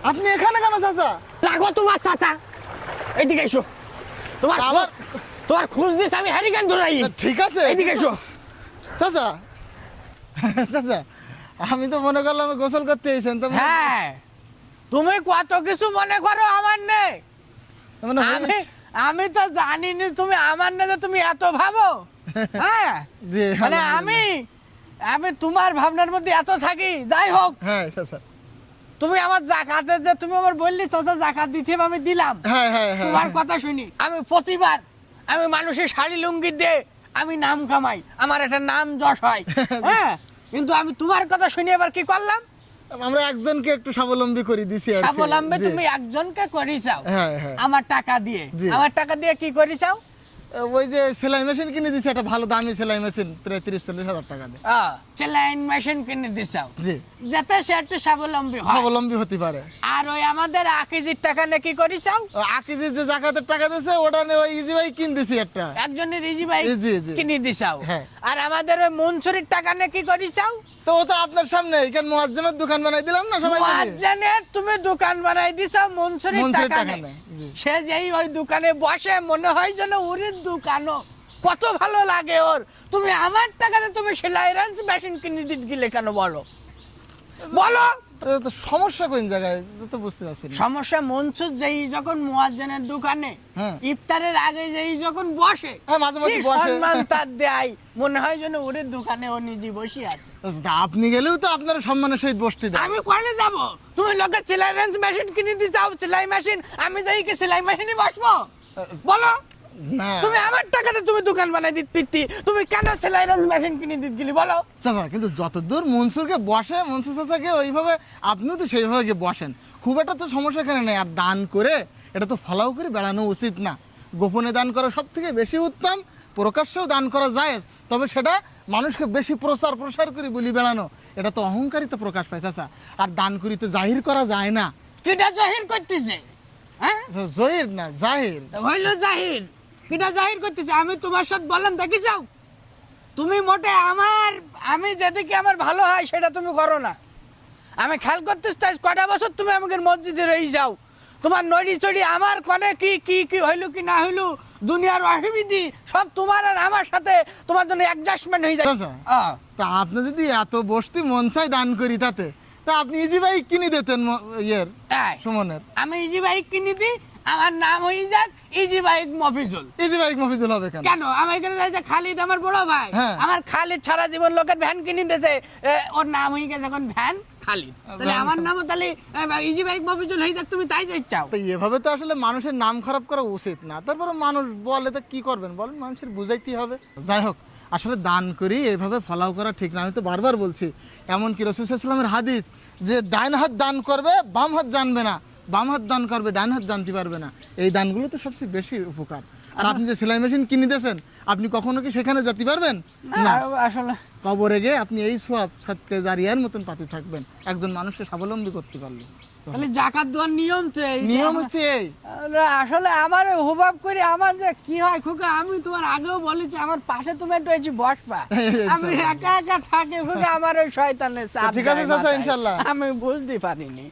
আপনি এখানে কেন চাচা? রাখো তোমার চাচা, এইদিকে এসো। তোমার তোমার খোঁজ দিস আমি হ্যারিকেন ধরাই। ঠিক আছে, এইদিকে এসো। চাচা চাচা আমি তো মনে করলাম গোসল করতে এসেছেন। তো হ্যাঁ, তুমি কত কিছু মনে করো আমার নেই। মানে আমি তো জানিনি তুমি আমার না, যে তুমি এত ভাবো। হ্যাঁ জি, মানে আমি তোমার ভাবনার মধ্যে এত থাকি। যাই হোক, হ্যাঁ চাচা, তুমি আমার জাকাতের যে তুমি আমার বললি চাচা জাকাত দিতে হবে, আমি দিলাম। হ্যাঁ হ্যাঁ হ্যাঁ, তোমার কথা শুনি আমি প্রতিবার আমি মানুষের শাড়ি লুঙ্গি দিয়ে আমি নাম কামাই, আমার একটা নাম যশ হয়। হ্যাঁ, কিন্তু আমি তোমার কথা শুনি এবার কি করলাম, আমরা একজনকে একটু স্বাবলম্বী করে দিছি আর কি। স্বাবলম্বী জি। তুমি একজনকে করিসাও হ্যাঁ হ্যাঁ, আমার টাকা দিয়ে। জি। আমার টাকা দিয়ে কি করিসাও? ওই যে সেলাই মেশিন কিনে দিছি, একটা ভালো দামি সেলাই মেশিন, প্রায় 30-40 হাজার টাকা দিয়ে। সেলাইন মেশিন কিনে দিছাও জি, যাতে সে একটা স্বাবলম্বী হয়। স্বাবলম্বী হতে পারে। আর ওই আমাদের আকিজির টাকা নিয়ে কি করিসাও? আকিজি যে জাকাতের টাকা দিয়েছে ওটা নিয়ে ওই ইজি ভাই কিন দিছি একটা। একজনের ইজি বাইক জি, জি। কিনে দিছাও। হ্যাঁ। আর আমাদের ওই মনসুরির টাকা নিয়ে কি করিসাও? তো ও তো আপনার সামনে এখানে মুয়াজ্জেমের দোকান বানাই দিলাম না সবাই মিলে। মুয়াজ্জিনের তুমি দোকান বানাই দিছাও মনসুরির মনসুরির টাকা টাকা নিয়ে। নেই, জি। সে যেই ওই দোকানে বসে মনে হয় যেন ওর দোকানও কত ভালো লাগে ওর। তুমি আমার টাকাতে তুমি সেলাই রাঞ্চ মেশিন কিনে দিতে গেলে কেন বলো বলো? তো সমস্যা কোন জায়গায় তো বুঝতে পারছি না। সমস্যা মনসুর যেই যখন মুয়াজ্জিনের দোকানে হ্যাঁ। ইফতারের আগে যেই যখন বসে, হ্যাঁ, মাঝে মাঝে কি বসে। সম্মান তার দেয়, মনে হয় যেন ওর দোকানে ও নিজে বসে আছে। তা আপনি গেলেও তো আপনার সম্মানের সহিত বসতে দেন। আমি কলে যাব? তুমি লোকে সেলাই রাঞ্চ মেশিন কিনে দিয়ে যাও, সেলাই মেশিন, আমি যাই কি সেলাই মেশিনে বসবো বলো? না তুমি আমার টাকাতে তুমি দোকান বানাই দিতে পিত্তি, তুমি কেন সেলাই রাঞ্চ মেশিন কিনে দিতে গেলি বলো? চাচা, কিন্তু যতদূর মনসুরকে বসে মনসুর চাচাকে ওইভাবে আপনিও তো সেইভাবে গিয়ে বসেন, খুব একটা তো সমস্যা এখানে নেই। আর দান করে এটা তো ফলাও করে বেড়ানো উচিত না। গোপনে দান করা সব থেকে বেশি উত্তম, প্রকাশ্যেও দান করা যায়, তবে সেটা মানুষকে বেশি প্রসার করে বলি বেড়ানো, এটা তো অহংকারিতা প্রকাশ পায় চাচা। আর দান করি তো জাহির করা যায় না। কিটা জাহির করতেছে? হ্যাঁ, জহির না জাহির। হইলো জাহির। কিটা জাহির করতেছে? আমি তোমার সাথে বললাম দেখি যাও, তুমি মোটে আমি যেদিকে আমার ভালো হয় সেটা তুমি করো না। আমি খেয়াল করতেছ তাই কটা বছর তুমি আমাকে মসজিদে রয়ে যাও, তোমার নড়ি চড়ি আমার কনে কি কি কি হইলো কি না হইলো, দুনিয়ার অসুবিধি সব তোমার আর আমার সাথে তোমার জন্য অ্যাডজাস্টমেন্ট হয়ে যায়। চাচা, তা আপনি যদি এত বসতি মন চাই দান করি তাতে, তা আপনি ইজি বাইক কিনে দিতেন ইয়ের সুমনের। আমি ইজি বাইক কিনে দিই, আমার নাম হয়ে যাক easy bike Mofizul. Easy bike Mofizul হবে কেন? কেন? আমার এখানে যাইছে খালিদ, আমার বড় ভাই। হ্যাঁ। আমার খালিদ সারা জীবন লোকের ভ্যান কিনে দিয়েছে, ওর নাম হয়ে গেছে এখন ভ্যান খালিদ। তাহলে আমার নামও তাহলে ইজি বাইক মফিজুল হয়ে যাক, তুমি তাই চাও? তো এভাবে তো আসলে মানুষের নাম খারাপ করা উচিত না। তারপরে মানুষ বলে তো কি করবেন বলেন, মানুষের বুঝাইতেই হবে। যাই হোক, আসলে দান করি এভাবে ফলাও করা ঠিক না। আমি তো বারবার বলছি, এমনকি রাসূল সাল্লাল্লাহু আলাইহি ওয়াসাল্লামের হাদিস যে ডান হাত দান করবে বাম হাত জানবে না, বাম হাত দান করবে ডান হাত জানতে পারবে না। এই দানগুলো তো সবচেয়ে বেশি উপকার। আর আপনি যে সেলাই মেশিন কিনে দিয়েছেন, আপনি কখনো কি সেখানে যেতে পারবেন না? আসলে কবরে গিয়ে আপনি এই সওয়াব সাদকা জারিয়ার মতন পাতে থাকবেন, একজন মানুষকে স্বাবলম্বী করতে পারলে। তাহলে জাকাত দেওয়ার নিয়ম তো এই। নিয়ম হচ্ছে এই। আসলে আমার হুবাব করে আমার যে কি হয় খুকা, আমি তোমার আগেও বলেছি আমার পাশে তুমি একটু এসে বসবা। আমি একা একা থাকি খুকা, আমার ওই শয়তানের চাপ। ঠিক আছে চাচা, ইনশাআল্লাহ। আমি বুঝতে পারিনি।